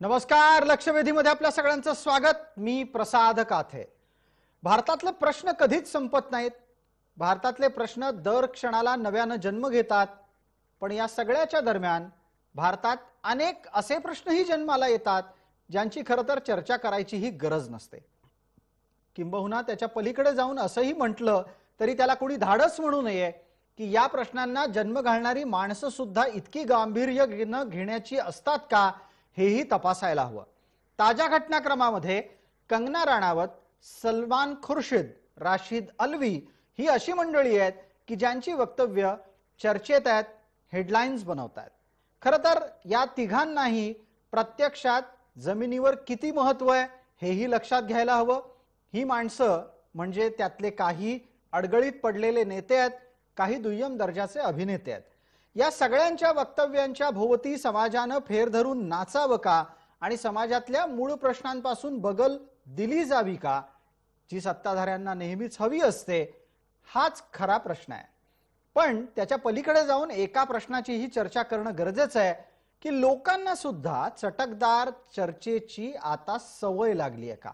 नमस्कार. लक्षवेधीमध्ये आपल्या सगळ्यांचं स्वागत. मी प्रसाद काथे. भारतातले प्रश्न कधीच संपत नाहीत. भारतातले प्रश्न दर क्षणाला नव्यानं जन्म घेतात. पण या सगळ्याच्या दरम्यान भारतात अनेक असे प्रश्नही जन्माला येतात ज्यांची खरं तर चर्चा करायचीही गरज नसते. किंबहुना त्याच्या पलीकडे जाऊन असंही म्हटलं तरी त्याला कोणी धाडस म्हणू नये की या प्रश्नांना जन्म घालणारी माणसं सुद्धा इतकी गांभीर्य घेण्याची असतात का हेही तपासायला हवं. ताज्या घटनाक्रमामध्ये कंगना राणावत, सलमान खुर्शिद, राशिद अल्वी ही अशी मंडळी आहेत की ज्यांची वक्तव्य चर्चेत आहेत, हेडलाईन्स बनवतात. खरं तर या तिघांनाही प्रत्यक्षात जमिनीवर किती महत्त्व आहे हेही लक्षात घ्यायला हवं. ही माणसं म्हणजे त्यातले काही अडगळीत पडलेले नेते आहेत, काही दुय्यम दर्जाचे अभिनेते आहेत. या सगळ्यांच्या वक्तव्यांच्या भोवती समाजानं फेर धरून नाचावं का आणि समाजातल्या मूळ प्रश्नांपासून बगल दिली जावी का, जी सत्ताधाऱ्यांना नेहमीच हवी असते, हाच खरा प्रश्न आहे. पण त्याच्या पलीकडे जाऊन एका प्रश्नाचीही चर्चा करणं गरजेचं आहे की लोकांना सुद्धा चटकदार चर्चेची आता सवय लागली आहे का.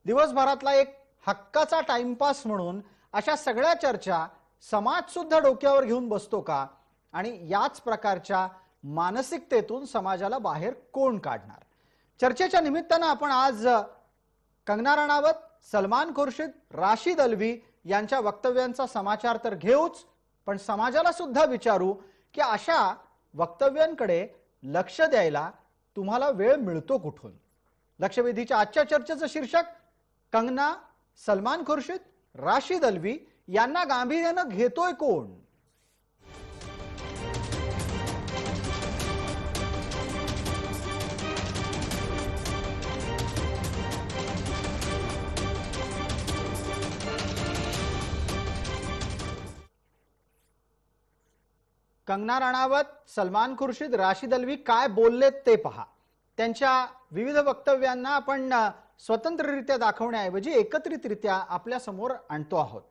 दिवसभरातला एक हक्काचा टाइमपास म्हणून अशा सगळ्या चर्चा समाज सुद्धा डोक्यावर घेऊन बसतो का आणि याच प्रकारच्या मानसिकतेतून समाजाला बाहेर कोण काढणार. चर्चेच्या निमित्तानं आपण आज कंगना राणावत, सलमान खुर्शिद, राशिद अल्वी यांच्या वक्तव्यांचा समाचार तर घेऊच, पण समाजाला सुद्धा विचारू की अशा वक्तव्यांकडे लक्ष द्यायला तुम्हाला वेळ मिळतो कुठून. लक्षवेधीच्या आजच्या चर्चेचं शीर्षक कंगना, सलमान खुर्शिद, राशिद अल्वी यांना गांभीर्यानं घेतोय कोण. कंगना राणावत, सलमान खुर्शिद, राशिद अल्वी काय बोललेत ते पहा. त्यांच्या विविध वक्तव्यांना आपण स्वतंत्ररित्या दाखवण्याऐवजी एकत्रितरित्या आपल्या समोर आणतो आहोत.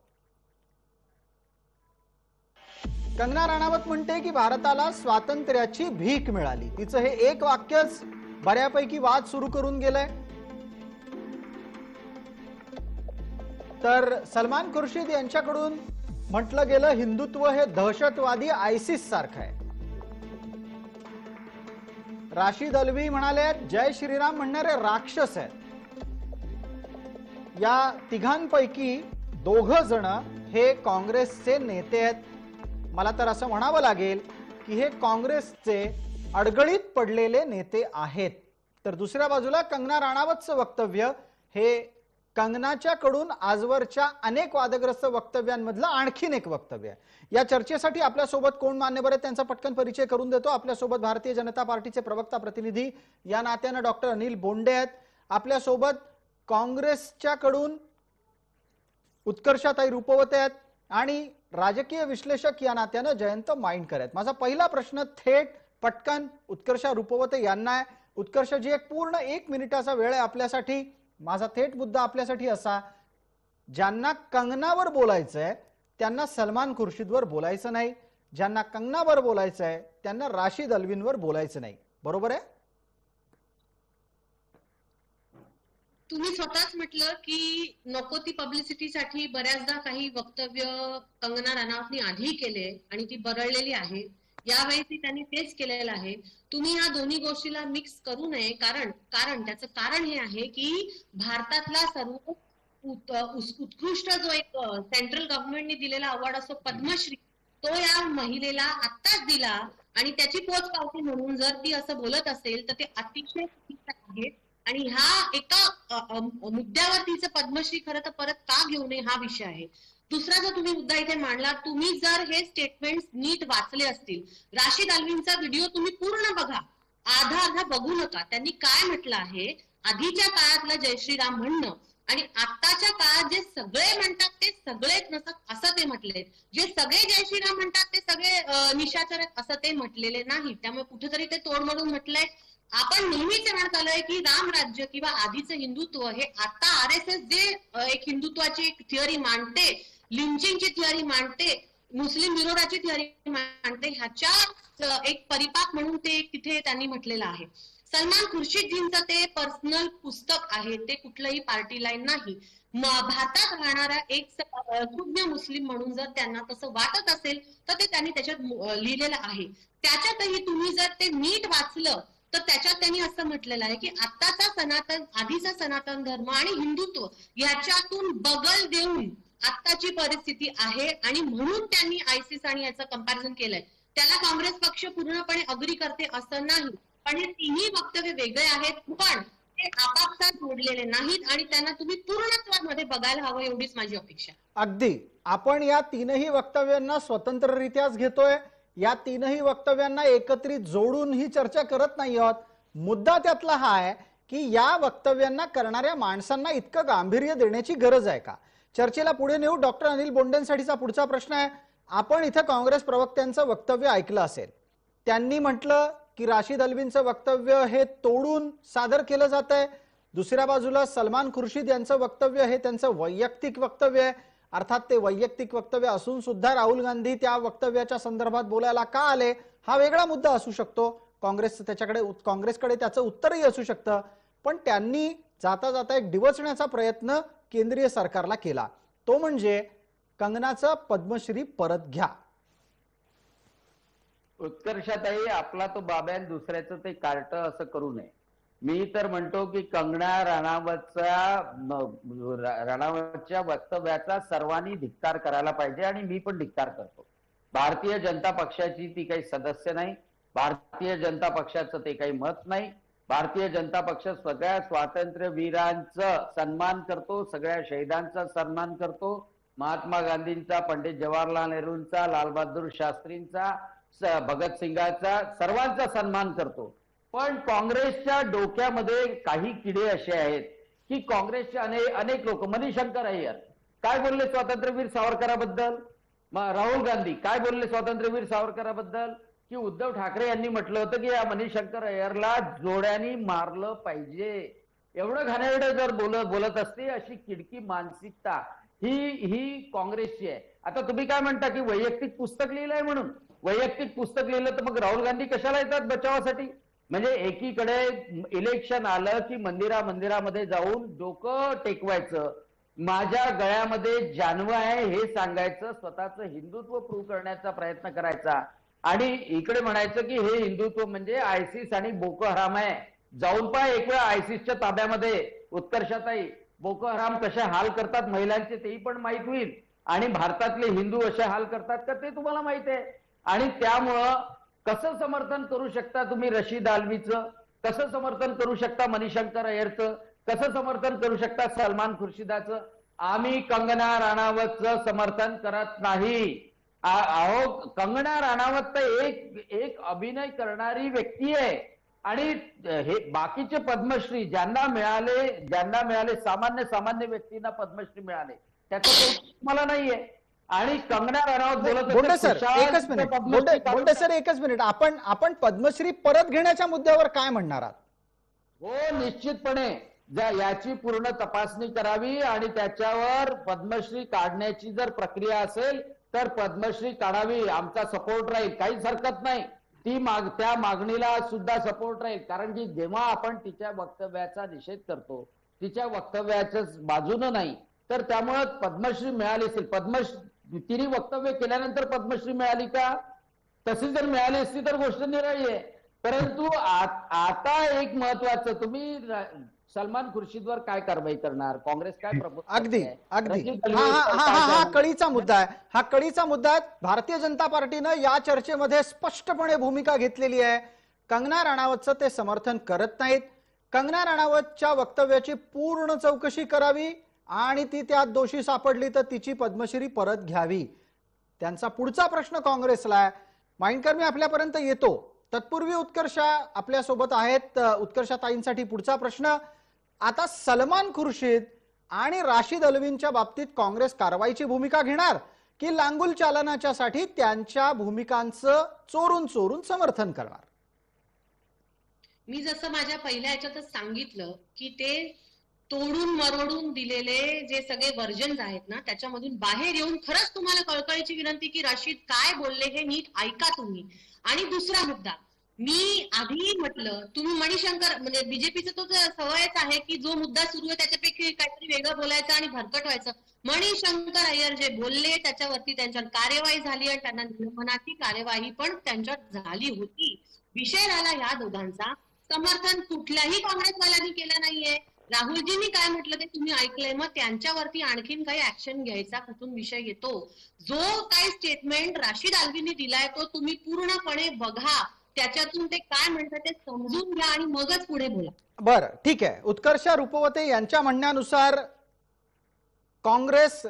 कंगना राणावत म्हणते की भारताला स्वातंत्र्याची भीक मिळाली. तिचं हे एक वाक्यच बऱ्यापैकी वाद सुरू करून गेलंय. तर सलमान खुर्शिद यांच्याकडून म्हटलं गेलं हिंदुत्व हे दहशतवादी आयसिस सारखं आहे. राशिद अल्वी म्हणाले जय श्रीराम म्हणणारे राक्षस आहेत. या तिघांपैकी दोघ जण हे काँग्रेसचे नेते आहेत. मला तर असं म्हणावं लागेल की हे काँग्रेसचे अडगळीत पडलेले नेते आहेत. तर दुसऱ्या बाजूला कंगना राणावतचं वक्तव्य हे कंगनाच्याकडून आजवरच्या अनेक वादग्रस्त वक्तव्यांमधलं आणखीन एक वक्तव्य आहे. या चर्चेसाठी आपल्यासोबत कोण मान्यवर आहेत त्यांचा पटकन परिचय करून देतो. आपल्यासोबत भारतीय जनता पार्टीचे प्रवक्ता प्रतिनिधी या नात्यानं डॉक्टर अनिल बोंडे आहेत. आपल्यासोबत काँग्रेसच्याकडून उत्कर्षाताई रुपवते आहेत आणि राजकीय विश्लेषक या नात्यानं जयंत माइंडकर आहेत. माझा पहिला प्रश्न थेट पटकन उत्कर्षा रुपवते यांना आहे. उत्कर्षजी, एक पूर्ण 1 मिनिटाचा वेळ आहे आपल्यासाठी. माझा थेट मुद्दा आपल्यासाठी असा, ज्यांना कंगनावर बोलायचंय त्यांना सलमान खुर्शिदवर बोलायचं नाही, ज्यांना कंगनावर बोलायचंय त्यांना राशिद अल्वींवर बोलायचं नाही. बरोबर आहे? तुम्ही स्वतःच म्हटलं की नको ती पब्लिसिटीसाठी बऱ्याचदा काही वक्तव्य कंगना राणावतनी आधी केले आणि ती बरळलेली आहे. यावेळी त्यांनी तेच केलेलं आहे. तुम्ही या दोन्ही गोष्टीला मिक्स करू नये. त्याचं कारण हे आहे की भारतातला सर्व उत्कृष्ट जो एक सेंट्रल गव्हर्नमेंटने दिलेला अवॉर्ड असतो पद्मश्री, तो या महिलेला आत्ताच दिला आणि त्याची पोचपावती म्हणून जर ती असं बोलत असेल तर ते अतिशय चुकीचं आहे. आणि ह्या एका मुद्द्यावर तिचं पद्मश्री खरं तर परत का घेऊ नये हा विषय आहे. दुसरा जो तुम्ही मुद्दा इथे मांडला, तुम्ही जर हे स्टेटमेंट नीट वाचले असतील, राशिद अल्वींचा व्हिडिओ तुम्ही पूर्ण बघा, आधा बघू नका. त्यांनी काय म्हटलं आहे, आधीच्या काळातलं जय श्रीराम म्हणणं आणि आताच्या काळात जे सगळे म्हणतात ते सगळेच नसतात असं ते म्हटले. जे सगळे जय श्रीराम म्हणतात ते सगळे निशाचर आहेत असं ते म्हटलेले नाही. त्यामुळे कुठेतरी ते तोड मोडून म्हटलंय. आपण नेहमीच म्हणत आलोय की राम राज्य किंवा आधीचं हिंदुत्व हे आता RSS जे एक हिंदुत्वाची एक थिअरी मांडते, लिंचिंगची थिअरी मांडते, मुस्लिम विरोधाची थिअरी मांडते, ह्याच्या एक परिपाक म्हणून ते तिथे त्यांनी म्हटलेलं आहे. सलमान खुर्शीदजींचं ते पर्सनल पुस्तक आहे, ते कुठलंही पार्टी लाईन नाही. भारतात राहणारा एक सुज्ञ मुस्लिम म्हणून जर त्यांना तसं वाटत असेल तर ते त्यांनी त्याच्यात लिहिलेलं आहे. त्याच्यातही तुम्ही जर ते नीट वाचलं तर त्याच्यात त्यांनी असं म्हटलेलं आहे की आताचा सनातन, आधीचा सनातन धर्म आणि हिंदुत्व याच्यातून बगल देऊन आत्ताची परिस्थिती आहे आणि म्हणून त्यांनी आयसिस आणि याचं कंपॅरिझन केलंय. त्याला काँग्रेस पक्ष पूर्णपणे अग्री करते असं नाही, पण हे तिन्ही वक्तव्य वेगळे आहेत, पण ते आपापसात जोडलेले नाहीत आणि त्यांना तुम्ही पूर्णत्वामध्ये बघायला हवं, एवढीच माझी अपेक्षा. अगदी. आपण या तीनही वक्तव्यांना स्वतंत्ररित्याच घेतोय, या तीनही वक्तव्यांना एकत्रित जोडून ही चर्चा करत नाही आहोत. मुद्दा त्यातला हा आहे की या वक्तव्यांना करणाऱ्या माणसांना इतकं गांभीर्य देण्याची गरज आहे का? चर्चेला पुढे नेऊ. डॉक्टर अनिल बोंडेंसाठीचा पुढचा प्रश्न आहे. आपण इथं काँग्रेस प्रवक्त्यांचं वक्तव्य ऐकलं असेल. त्यांनी म्हटलं की राशिद अल्वींचं वक्तव्य हे तोडून सादर केलं जात आहे. दुसऱ्या बाजूला सलमान खुर्शीद यांचं वक्तव्य हे त्यांचं वैयक्तिक वक्तव्य आहे. अर्थात ते वैयक्तिक वक्तव्य असून सुद्धा राहुल गांधी त्या वक्तव्याच्या संदर्भात बोलायला का आले हा वेगळा मुद्दा असू शकतो. काँग्रेसकडे त्याचं उत्तरही असू शकतं. पण त्यांनी जाता जाता एक डिवचण्याचा प्रयत्न केंद्रीय सरकारला केला, तो म्हणजे कंगनाचं पद्मश्री परत घ्या. उत्कर्षाताई, आपला तो बाब्या दुसऱ्याचं ते कार्ट असं करू नये. मी तर म्हणतो की कंगना राणावतच्या वक्तव्याचा सर्वांनी धिक्कार करायला पाहिजे आणि मी पण धिक्कार करतो. भारतीय जनता पक्षाची ती काही सदस्य नाही, भारतीय जनता पक्षाचं ते काही मत नाही. भारतीय जनता पक्ष सगळ्या स्वातंत्र्यवीरांचा सन्मान करतो, सगळ्या शहीदांचा सन्मान करतो. महात्मा गांधींचा, पंडित जवाहरलाल नेहरूंचा, लालबहादूर शास्त्रींचा, भगतसिंगाचा, सर्वांचा सन्मान करतो. पण काँग्रेसच्या डोक्यामध्ये काही किडे असे आहेत की काँग्रेसचे अनेक लोक, मणिशंकर अय्यर काय बोलले स्वातंत्र्यवीर सावरकराबद्दल, राहुल गांधी काय बोलले स्वातंत्र्यवीर सावरकराबद्दल, की उद्धव ठाकरे यांनी म्हटलं होतं की या मणिशंकर अय्यरला जोड्याने मारलं पाहिजे. एवढं घाणेरडं जर बोलत असते, अशी किडकी मानसिकता ही काँग्रेसची आहे. आता तुम्ही काय म्हणता की वैयक्तिक पुस्तक लिहिलंय म्हणून, वैयक्तिक पुस्तक लिहिलं तर मग राहुल गांधी कशाला येतात बचावासाठी? म्हणजे एकीकडे इलेक्शन आलं की मंदिरामध्ये जाऊन डोकं टेकवायचं, माझ्या गळ्यामध्ये जानवं आहे हे सांगायचं, स्वतःचं हिंदुत्व प्रूव्ह करण्याचा प्रयत्न करायचा आणि इकडे म्हणायचं की हे हिंदुत्व म्हणजे आयसिस आणि बोको हराम आहे. जाऊन पहा एक वेळा आयसिसच्या ताब्यामध्ये. उत्कर्षाताई, बोको हराम कसे हाल करतात महिलांचे तेही पण माहित होईल आणि भारतातले हिंदू असे हाल करतात का ते तुम्हाला माहित आहे. आणि त्यामुळं कसं समर्थन करू शकता तुम्ही रशीद अल्वीचं, कसं समर्थन करू शकता मणिशंकर अय्यरचं, कसं समर्थन करू शकता सलमान खुर्शिदाचं? आम्ही कंगना राणावतचं समर्थन करत नाही. अहो, कंगना राणावत तर एक अभिनय करणारी व्यक्ती आहे आणि हे बाकीचे पद्मश्री ज्यांना मिळाले सामान्य व्यक्तींना पद्मश्री मिळाले त्याचं मला नाहीये. आणि कंगना राणावत बोलत बोंडे सर एकच मिनिट, आपण पद्मश्री परत घेण्याच्या मुद्द्यावर काय म्हणणार आहात? हो, निश्चितपणे याची पूर्ण तपासणी करावी आणि त्याच्यावर पद्मश्री काढण्याची जर प्रक्रिया असेल तर पद्मश्री काढावी. आमचा सपोर्ट राहील, काहीच हरकत नाही. त्या मागणीला सुद्धा सपोर्ट राहील. कारण की जेव्हा आपण तिच्या वक्तव्याचा निषेध करतो, तिच्या वक्तव्याच्या बाजूनं नाही, तर त्यामुळे पद्मश्री मिळाली असेल. तिने वक्तव्य केल्यानंतर पद्मश्री मिळाली का? तशी जर मिळाली असती तर गोष्ट निराळी आहे. परंतु आता एक महत्वाचं, तुम्ही सलमान खुर्शीदवर काय कारवाई करणार, काँग्रेस काय प्रपोज? अगदी हा कळीचा मुद्दा आहे. हा कळीचा मुद्दा आहे. भारतीय जनता पार्टीनं या चर्चेमध्ये स्पष्टपणे भूमिका घेतलेली आहे. कंगना राणावतचं ते समर्थन करत नाहीत. कंगना राणावतच्या वक्तव्याची पूर्ण चौकशी करावी आणि ती त्यात दोषी सापडली तर तिची पद्मश्री परत घ्यावी. त्यांचा पुढचा प्रश्न काँग्रेसला आहे. माइंडकर, मी आपल्यापर्यंत येतो. तत्पूर्वी उत्कर्षा आपल्यासोबत आहेत. उत्कर्षाताईंसाठी पुढचा प्रश्न. आता सलमान खुर्शीद आणि राशिद अल्वींच्या बाबतीत काँग्रेस कारवाईची भूमिका घेणार की लांगुल चालनाच्यासाठी त्यांच्या भूमिकांचं चोरून समर्थन करणार? मी जसं माझ्या पहिल्या याच्यातच सांगितलं की ते तोडून मरोडून दिलेले जे सगळे व्हर्जन्स आहेत ना, त्याच्यामधून बाहेर येऊन खरंच तुम्हाला कळकळीची विनंती की राशिद काय बोलले हे नीट ऐका तुम्ही. आणि दुसरा मुद्दा, मी आधी म्हटलं, तुम्ही मणिशंकर म्हणजे बीजेपीचं तो सवयच आहे की जो मुद्दा सुरू आहे त्याच्यापैकी काहीतरी वेगळं बोलायचं आणि भरकट व्हायचं. मणिशंकर अय्यर जे बोलले त्याच्यावरती त्यांच्यावर कार्यवाही झाली आणि त्यांना निलंबनाची कार्यवाही पण त्यांच्यावर झाली होती. विषय झाला ह्या दोघांचा, समर्थन कुठल्याही काँग्रेसवाल्यांनी केलं नाहीये. राहुलजींनी काय म्हटलं ते तुम्ही ऐकलंय, मग त्यांच्यावरती आणखीन काही ऍक्शन घ्यायचा कुठून विषय येतो. जो काही स्टेटमेंट राशीद आल्वींनी दिलाय तो तुम्ही पूर्णपणे बघा, त्याच्यातून ते काय म्हणतात ते समजून घ्या आणि मगच पुढे बोला. बरं, ठीक आहे. उत्कर्ष रुपवते यांच्या म्हणण्यानुसार काँग्रेस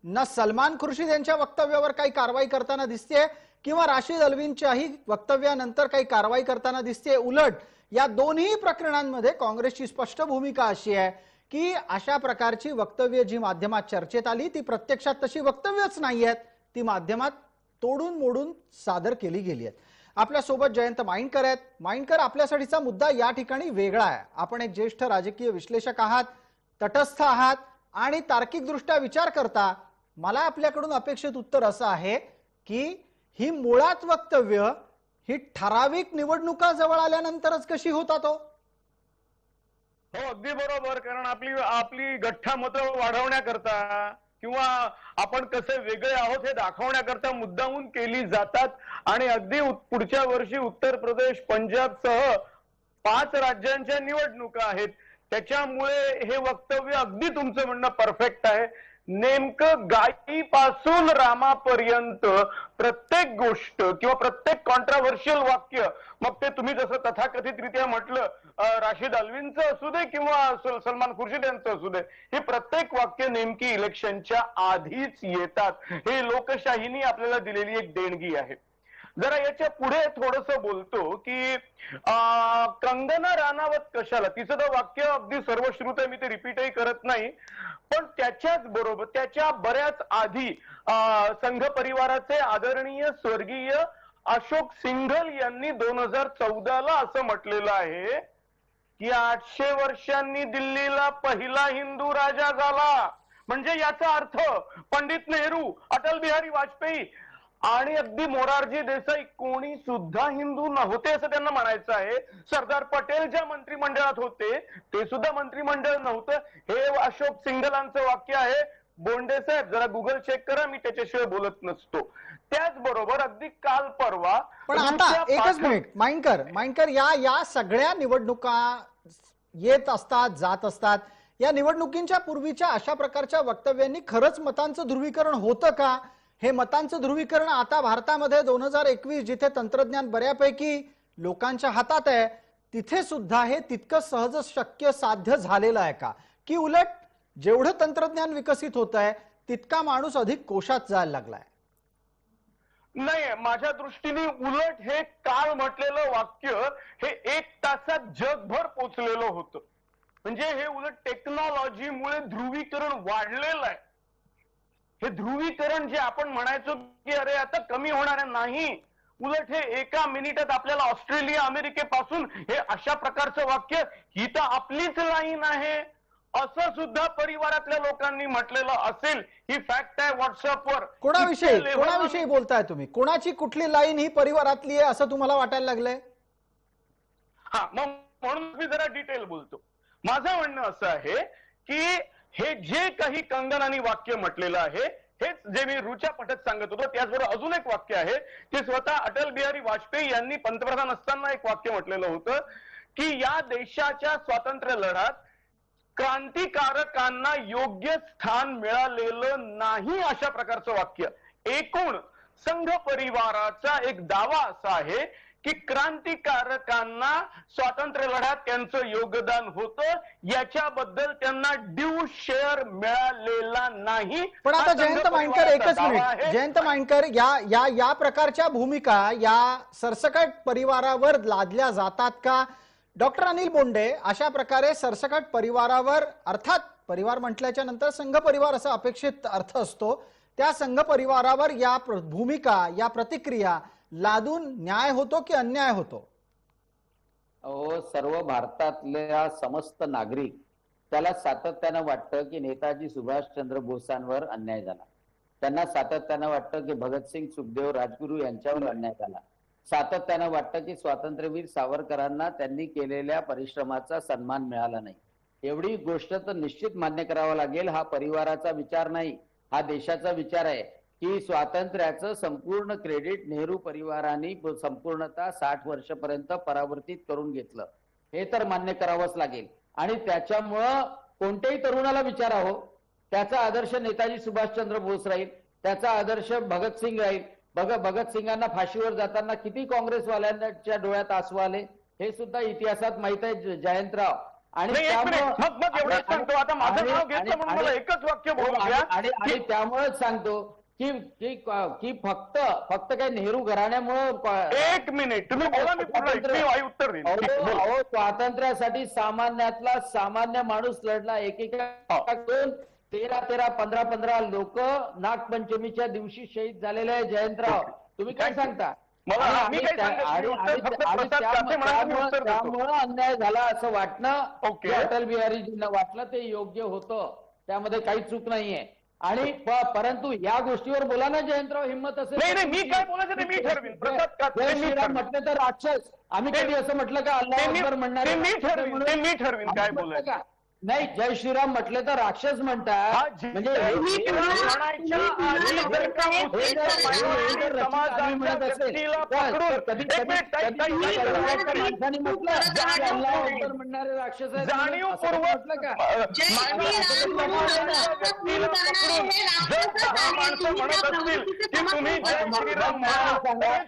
न सलमान खुर्शीद यांच्या वक्तव्यावर काही कारवाई करताना दिसते किंवा राशीद अल्वींच्याही वक्तव्यानंतर काही कारवाई करताना दिसते. उलट या दोन्ही प्रकरणांमध्ये काँग्रेसची स्पष्ट भूमिका अशी आहे की अशा प्रकारची वक्तव्य जी माध्यमात चर्चेत आली ती प्रत्यक्षात तशी वक्तव्यच नाही आहेत, ती माध्यमात तोडून मोडून सादर केली गेली आहेत. आपल्यासोबत जयंत माइंडकर आहेत. माइंडकर, आपल्यासाठीचा मुद्दा या ठिकाणी वेगळा आहे. आपण एक ज्येष्ठ राजकीय विश्लेषक आहात, तटस्थ आहात आणि तार्किकदृष्ट्या विचार करता. मला आपल्याकडून अपेक्षित उत्तर असं आहे की ही मुळात वक्तव्य ही ठराविक निवडणुका जवळ आल्यानंतरच कशी होतात. हो, अगदी बरोबर. कारण आपली गठ्ठा मतं वाढवण्याकरता किंवा आपण कसे वेगळे आहोत हे दाखवण्याकरता मुद्दामून केली जातात. आणि अगदी पुढच्या वर्षी उत्तर प्रदेश, पंजाब सह 5 राज्यांच्या निवडणुका आहेत. त्याच्यामुळे हे वक्तव्य अगदी तुमचं म्हणणं परफेक्ट आहे. नेमकं गायीपासून रामापर्यंत प्रत्येक गोष्ट किंवा प्रत्येक कॉन्ट्राव्हर्शियल वाक्य, मग ते तुम्ही जसं तथाकथितरित्या म्हटलं राशीद अल्वींचं असू दे किंवा सलमान खुर्शीद यांचं असू दे, हे प्रत्येक वाक्य नेमकी इलेक्शनच्या आधीच येतात. हे लोकशाहीने आपल्याला दिलेली एक देणगी आहे. जरा याच्या पुढे थोडस बोलतो की कंगना राणावत कशाला, तिचं तर वाक्य अगदी सर्वश्रुत आहे, मी ते रिपीटही करत नाही. पण त्याच्याच बरोबर त्याच्या बऱ्याच आधी संघ परिवाराचे आदरणीय स्वर्गीय अशोक सिंघल यांनी 2014ला असं म्हटलेलं आहे की 800 वर्षांनी दिल्लीला पहिला हिंदू राजा झाला. म्हणजे याचा अर्थ पंडित नेहरू, अटल बिहारी वाजपेयी आणि अगदी मोरारजी देसाई कोणी सुद्धा हिंदू नव्हते असं त्यांना म्हणायचं आहे. सरदार पटेल ज्या मंत्रिमंडळात होते ते सुद्धा मंत्रिमंडळ नव्हतं. हे अशोक सिंघलांचं वाक्य आहे. बोंडे साहेब जरा गुगल चेक करा, मी त्याच्याशिवाय बोलत नसतो. त्याचबरोबर अगदी काल परवा, पण आता एकच मिनिट माइंडकर, या सगळ्या निवडणुका येत असतात, जात असतात. या निवडणुकींच्या पूर्वीच्या अशा प्रकारच्या वक्तव्यांनी खरंच मतांचं ध्रुवीकरण होतं का? हे मतांचं ध्रुवीकरण आता भारतामध्ये 2021 जिथे तंत्रज्ञान बऱ्यापैकी लोकांच्या हातात आहे तिथे सुद्धा हे तितकं सहज शक्य साध्य झालेलं आहे का? की उलट जेवढं तंत्रज्ञान विकसित होत आहे तितका माणूस अधिक कोशात जायला लागलाय? नाही, माझ्या दृष्टीने उलट हे काल म्हटलेलं वाक्य हे 1 तासात जगभर पोचलेलं होतं. म्हणजे हे उलट टेक्नॉलॉजीमुळे ध्रुवीकरण वाढलेलं आहे. हे ध्रुवीकरण जे आपण म्हणायचो की अरे आता कमी होणार नाही, उलट हे 1 मिनिटात आपल्याला ऑस्ट्रेलिया, अमेरिकेपासून हे अशा प्रकारचं वाक्य, ही तर आपलीच लाईन आहे असं सुद्धा परिवारातल्या लोकांनी म्हटलेलं असेल. ही फॅक्ट आहे व्हॉट्सअपवर. कोणाविषयी बोलताय तुम्ही? कोणाची कुठली लाईन ही परिवारातली आहे असं तुम्हाला वाटायला लागलंय? हा, मग म्हणून मी जरा डिटेल बोलतो. माझं म्हणणं असं आहे की हे जे काही कंगनानी वाक्य म्हटलेलं आहे हेच जे मी रुचा पठत सांगत होतो. त्याचबरोबर अजून एक वाक्य आहे ते स्वतः अटल बिहारी वाजपेयी यांनी पंतप्रधान असताना एक वाक्य म्हटलेलं होतं की या देशाच्या स्वातंत्र्य लढ्यात क्रांतिकारकांना योग्य स्थान मिळालेलं नाही, अशा प्रकारचं वाक्य. एकूण संघ परिवाराचा एक दावा असा आहे की क्रांतिकारकांना स्वातंत्र्य लढ्यात त्यांचं योगदान होतं, याच्याबद्दल त्यांना ड्यू शेअर मिळालेला नाही. पण आता जयंत माइंडकर, एकच मिनिट जयंत माइंडकर, या प्रकारच्या भूमिका या सरसकट परिवारावर लादल्या जातात का? डॉक्टर अनिल बोंडे, अशा प्रकारे सरसकट परिवारावर, अर्थात परिवार म्हटल्याच्या नंतर संघ परिवार असा अपेक्षित अर्थ असतो, त्या संघ परिवारावर या भूमिका, या प्रतिक्रिया लादून न्याय होतो की अन्याय होतो? सर्व भारतातल्या समस्त नागरिक त्याला सातत्यानं वाटतं की नेताजी सुभाषचंद्र बोसांवर अन्याय झाला. त्यांना सातत्यानं वाटतं की भगतसिंग, सुखदेव, राजगुरू यांच्यावर अन्याय झाला. सातत्यानं वाटतं की स्वातंत्र्यवीर सावरकरांना त्यांनी केलेल्या परिश्रमाचा सन्मान मिळाला नाही. एवढी गोष्ट तर निश्चित मान्य करावं लागेल. हा परिवाराचा विचार नाही, हा देशाचा विचार आहे की स्वातंत्र्याचं संपूर्ण क्रेडिट नेहरू परिवाराने संपूर्णतः 60 वर्षपर्यंत परावर्तित करून घेतलं. हे तर मान्य करावंच लागेल. आणि त्याच्यामुळं कोणत्याही तरुणाला विचारा हो, त्याचा आदर्श नेताजी सुभाषचंद्र बोस राहील, त्याचा आदर्श भगतसिंग राहील. भगतसिंगांना फाशीवर जाताना किती काँग्रेसवाल्यांच्या डोळ्यात आसू आले हे सुद्धा इतिहासात माहित आहे जयंतराव. आणि मग एवढंच सांगतो, आता माझं नाव घेतलं म्हणून मला एकच वाक्य बोलू द्या. आणि त्यामुळेच सांगतो की की फक्त काही नेहरू घराण्यामुळे. एक मिनिट तुम्ही बोला, मी उत्तर देईन. अहो, स्वातंत्र्यासाठी सामान्यातला सामान्य माणूस लढला. एकेका 13 15 लोक नागपंचमीच्या दिवशी शहीद झालेले आहे. जयंतराव, तुम्ही काय सांगता? त्यामुळं अन्याय झाला असं वाटणं, अटल बिहारीजींना वाटलं ते योग्य होतं, त्यामध्ये काही चूक नाहीये. आणि परंतु या गोष्टीवर बोला ना जयंतराव, हिंमत असेल. नाही, मी काय बोलायचं ते मी ठरवीन. जय श्रीराम म्हटलं तर राक्षस, आम्ही कधी असं म्हटलं का अल्लाह अकबर म्हणणार? मी ठरवीन काय बोलायचं. नाही, जय श्रीराम म्हटलं तर राक्षस म्हणतात. म्हणजे म्हणणारे राक्षस जाणीवपूर्वक तुम्ही जय श्रीराम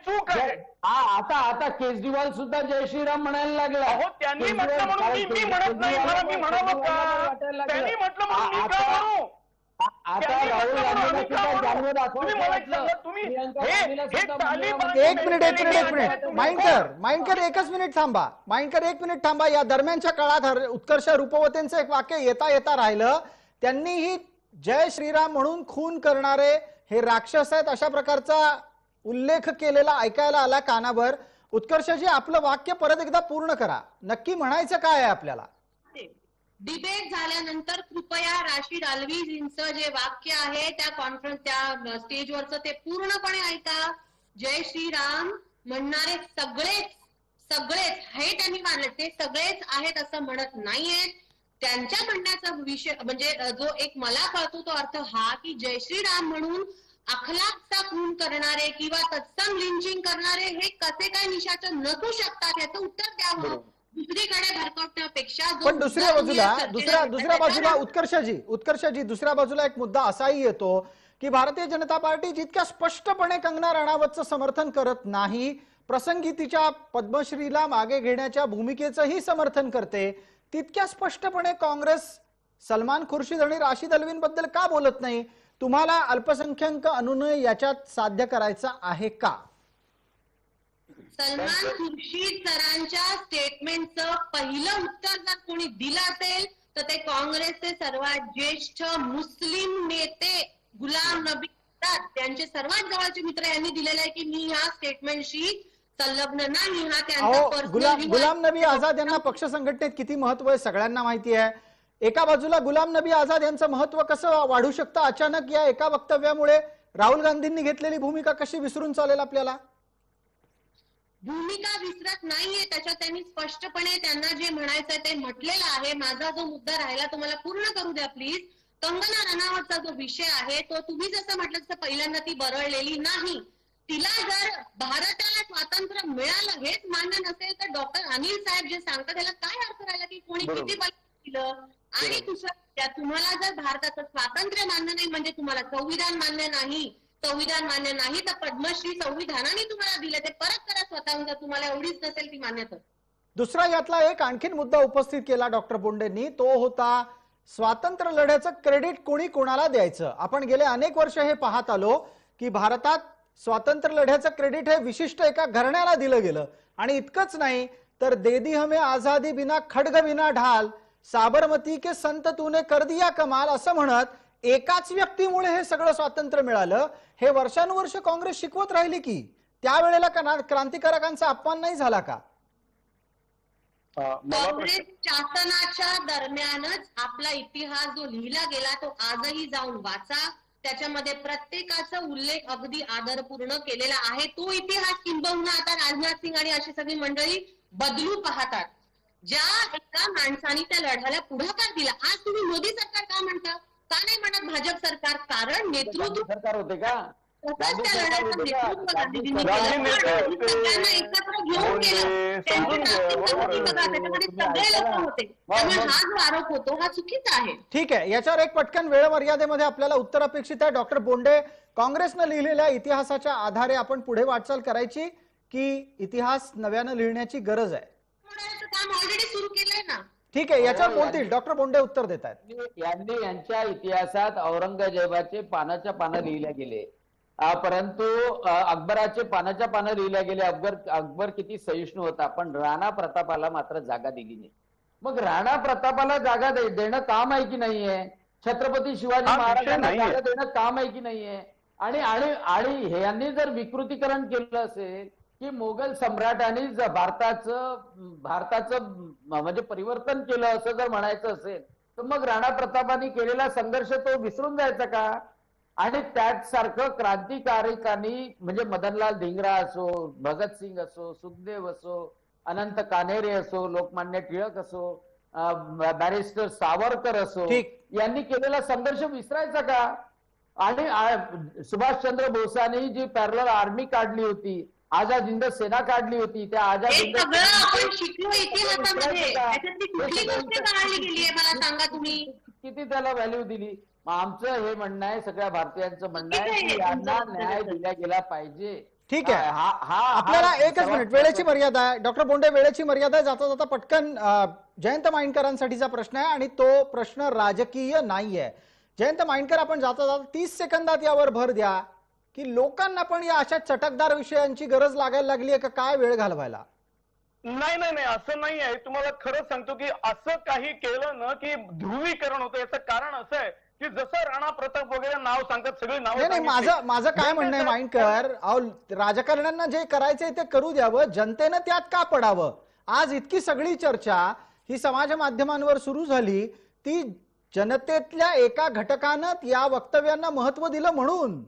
चूक आहे. आता केजरीवाल सुद्धा जय श्रीराम म्हणायला लागला. हो, त्यांनी म्हटलं म्हणून मी म्हणत नाही. मला मी म्हणावं का? त्यांनी म्हटलं म्हणून मी का म्हणू? आता राहुल गांधींना सुद्धा जाणवं दाखवलं. एक मिनिट माइंडकर एकच मिनिट थांबा. माइंडकर एक मिनिट थांबा. या दरम्यानच्या काळात उत्कर्ष रुपवतेंचं एक वाक्य येता राहिलं. त्यांनीही जय श्रीराम म्हणून खून करणारे हे राक्षस आहेत अशा प्रकारचा उल्लेख केलेला ऐकायला आला कानावर. उत्कर्षजी, आपलं वाक्य परत एकदा पूर्ण करा. नक्की म्हणायचं काय आहे आपल्याला? डिबेट झाल्यानंतर कृपया राशीद अल्वीजींचं जे वाक्य आहे त्या कॉन्फरन्स त्या स्टेजवरचं ते पूर्णपणे ऐका. जय श्रीराम म्हणणारे सगळेच हे त्यांनी मानले, ते सगळेच आहेत असं म्हणत नाहीयेत. त्यांच्या म्हणण्याचा विषय म्हणजे जो एक मला कळतो तो अर्थ हा की जय श्रीराम म्हणून अखलाकचा खून करणारे किंवा तत्सम लिंचिंग करणारे हे कसे काय निशाचर नसू शकतात याचं उत्तर द्यावं. दुसरीकडे भरकटण्यापेक्षा पण दुसऱ्या बाजूला उत्कर्षजी दुसऱ्या बाजूला एक मुद्दा असाही येतो की भारतीय जनता पार्टी जितक्या स्पष्टपणे कंगना राणावतचं समर्थन करत नाही, प्रसंगी तिच्या पद्मश्रीला मागे घेण्याच्या भूमिकेचंही समर्थन करते, तितक्या स्पष्टपणे काँग्रेस सलमान खुर्शीद आणि राशीद अल्वींबद्दल का बोलत नाही? तुम्हाला अल्पसंख्याक अनुनय याच्यात साध्य करायचा आहे का? सलमान खुर्शीद सरांच्या स्टेटमेंटचं पहिलं उत्तर जर कोणी दिलं असेल तर ते काँग्रेसचे सर्वात ज्येष्ठ मुस्लिम नेते गुलाम नबी आझाद, त्यांचे सर्वात जवळचे मित्र यांनी दिलेलं आहे की मी ह्या स्टेटमेंटशी संलग्न नाही. हा त्यांचा गुलाम नबी आझाद यांना पक्ष संघटनेत किती महत्व आहे सगळ्यांना माहिती आहे. एका बाजूला गुलाम नबी आझाद यांचं महत्व कसं वाढू शकतं अचानक या एका वक्तव्यामुळे? राहुल गांधींनी घेतलेली भूमिका कशी विसरून चालेल आपल्याला? भूमिका विसरत नाहीये, त्याच्यात त्यांनी स्पष्टपणे त्यांना जे म्हणायचंय ते म्हटलेलं आहे. माझा जो मुद्दा राहिला तो मला पूर्ण करू द्या प्लीज. कंगना रनावतचा जो विषय आहे तो तुम्ही जसं म्हटलं तसं पहिल्यांदा ती बरळलेली नाही. तिला जर भारताला स्वातंत्र्य मिळालं हेच मान्य नसेल तर डॉक्टर अनिल साहेब जे सांगतात त्याला काय अर्थ राहिला की कोणी किती दिलं? आणि तुम्हाला जर भारताचं स्वातंत्र्य मान्य नाही म्हणजे तुम्हाला संविधान मान्य नाही तर पद्मश्री संविधानाने तुम्हाला दिले ते परत करा स्वतःहून, जर तुम्हाला एवढीच नसेल ती मान्यता. दुसरा यातला एक आणखीन मुद्दा उपस्थित केला डॉक्टर बोंडेंनी, तो होता स्वातंत्र्य लढ्याचं क्रेडिट कोणी कोणाला द्यायचं. आपण गेले अनेक वर्ष हे पाहत आलो की भारतात स्वातंत्र्य लढ्याचं क्रेडिट हे विशिष्ट एका घराण्याला दिलं गेलं. आणि इतकंच नाही तर दे दी हमें आझादी बिना खड्ग बिना ढाल, साबरमती के संत तूने कर दिया कमाल असं म्हणत एकाच व्यक्तीमुळे हे सगळं स्वातंत्र्य मिळालं. हे वर्षानुवर्ष काँग्रेस शिकवत राहिली की त्यावेळेला क्रांतिकारकांचा अपमान नाही झाला का? काँग्रेस शासनाच्या दरम्यानच आपला इतिहास जो लिहिला गेला तो आजही जाऊन वाचा. त्याच्यामध्ये प्रत्येकाचा उल्लेख अगदी आदरपूर्ण केलेला आहे. तो इतिहास किंबहुना आता राजनाथ सिंग आणि अशी सगळी मंडळी बदलू पाहतात. ज्या एका माणसाने त्या लढ्याला पुढाकार दिला, आज तुम्ही मोदी सरकार का म्हणता, का नाही म्हणत भाजप सरकार? कारण नेतृत्व सरकार होते का? स्वतःच त्या लढ्याचं नेतृत्व गांधीजींनी केलं, पण सगळ्यांना एकत्र घेऊन केलं. त्यांची ताकद बघा, त्याच्यामध्ये सगळे लोक होते. त्यामुळे हा जो आरोप होतो हा चुकीचा आहे. ठीक आहे, याच्यावर एक पटकन वेळ मर्यादेमध्ये आपल्याला उत्तर अपेक्षित आहे. डॉक्टर बोंडे, काँग्रेसनं लिहिलेल्या इतिहासाच्या आधारे आपण पुढे वाटचाल करायची की इतिहास नव्यानं लिहिण्याची गरज आहे? काम ऑलरेडी सुरू केलंय ना. ठीक आहे, याच्यावर बोलतील डॉक्टर बोंडे, उत्तर देत आहेत. यांनी यांच्या इतिहासात औरंगजेबाचे पानाच्या पानं लिहिल्या गेले, परंतु अकबराचे पानाच्या पानं लिहिल्या गेले. अकबर किती सहिष्णू होता, पण राणा प्रतापाला मात्र जागा दिली नाही. मग राणा प्रतापाला जागा देणं काम आहे की नाहीये? छत्रपती शिवाजी महाराजांना जागा देणं काम आहे की नाहीये? आणि आणि आणि यांनी जर विकृतीकरण केलं असेल की मोगल सम्राटांनी भारताचं म्हणजे परिवर्तन केलं असं जर म्हणायचं असेल, तर मग राणा प्रतापांनी केलेला संघर्ष तो विसरून जायचा का? आणि त्याचसारखं क्रांतिकारिकांनी म्हणजे मदनलाल धिंगरा असो, भगतसिंग असो, सुखदेव असो, अनंत कान्हेरे असो, लोकमान्य टिळक असो, बॅरिस्टर सावरकर असो, यांनी केलेला संघर्ष विसरायचा का? आणि सुभाषचंद्र बोसांनी जी पॅरलल आर्मी काढली होती, आझाद हिंद सेना काढली होती, त्या आझाद हिंद आपण शिकलो इतिहासामध्ये, त्याच्यातली कुठली गोष्ट काढली गेली आहे मला सांगा तुम्ही? किती त्याला व्हॅल्यू दिली? आमचं हे म्हणणं आहे, सगळ्या भारतीयांचं म्हणणं आहे की यांना न्याय दिला गेला पाहिजे. ठीक आहे, आपल्याला एकच मिनिट, वेळेची मर्यादा आहे. डॉक्टर बोंडे, वेळेची मर्यादा आहे. जाता जाता पटकन जयंत माइंडकरांसाठीचा प्रश्न आहे आणि तो प्रश्न राजकीय नाहीये. जयंत माइंडकर, आपण जाता जाता 30 सेकंदात यावर भर द्या की लोकांना पण या अशा चटकदार विषयांची गरज लागायला लागली आहे का काय वेळ घालवायला? नाही नाही नाही, असं नाही आहे. तुम्हाला खरंच सांगतो की असं काही केलं ना की ध्रुवीकरण होतं. याचं कारण असं आहे की जसं राणा प्रताप वगैरे नाव सांगतात, सगळे नाव. नाही, माझं काय म्हणणं आहे माइंडकर, राजकारण्यांना जे करायचंय ते करू द्यावं, जनतेनं त्यात का पडावं? आज इतकी सगळी चर्चा ही समाज माध्यमांवर सुरू झाली, ती जनतेतल्या एका घटकानं या वक्तव्यांना महत्व दिलं म्हणून.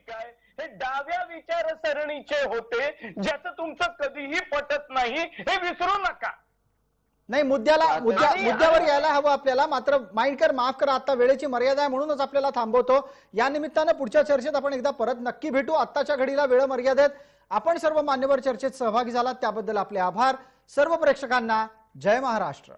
काय हे डाव्या विचारसरणीचे होते, ज्याचं तुमचं कधीही पटत नाही, हे विसरू नका. नाही, मुद्द्यावर यायला हवं आपल्याला. मात्र माइंडकर, माफ करा, आता वेळेची मर्यादा आहे म्हणूनच आपल्याला थांबवतो. या निमित्तानं पुढच्या चर्चेत आपण एकदा परत नक्की भेटू. आत्ताच्या घडीला वेळ मर्यादेत आपण सर्व मान्यवर चर्चेत सहभागी झालात त्याबद्दल आपले आभार. सर्व प्रेक्षकांना जय महाराष्ट्र.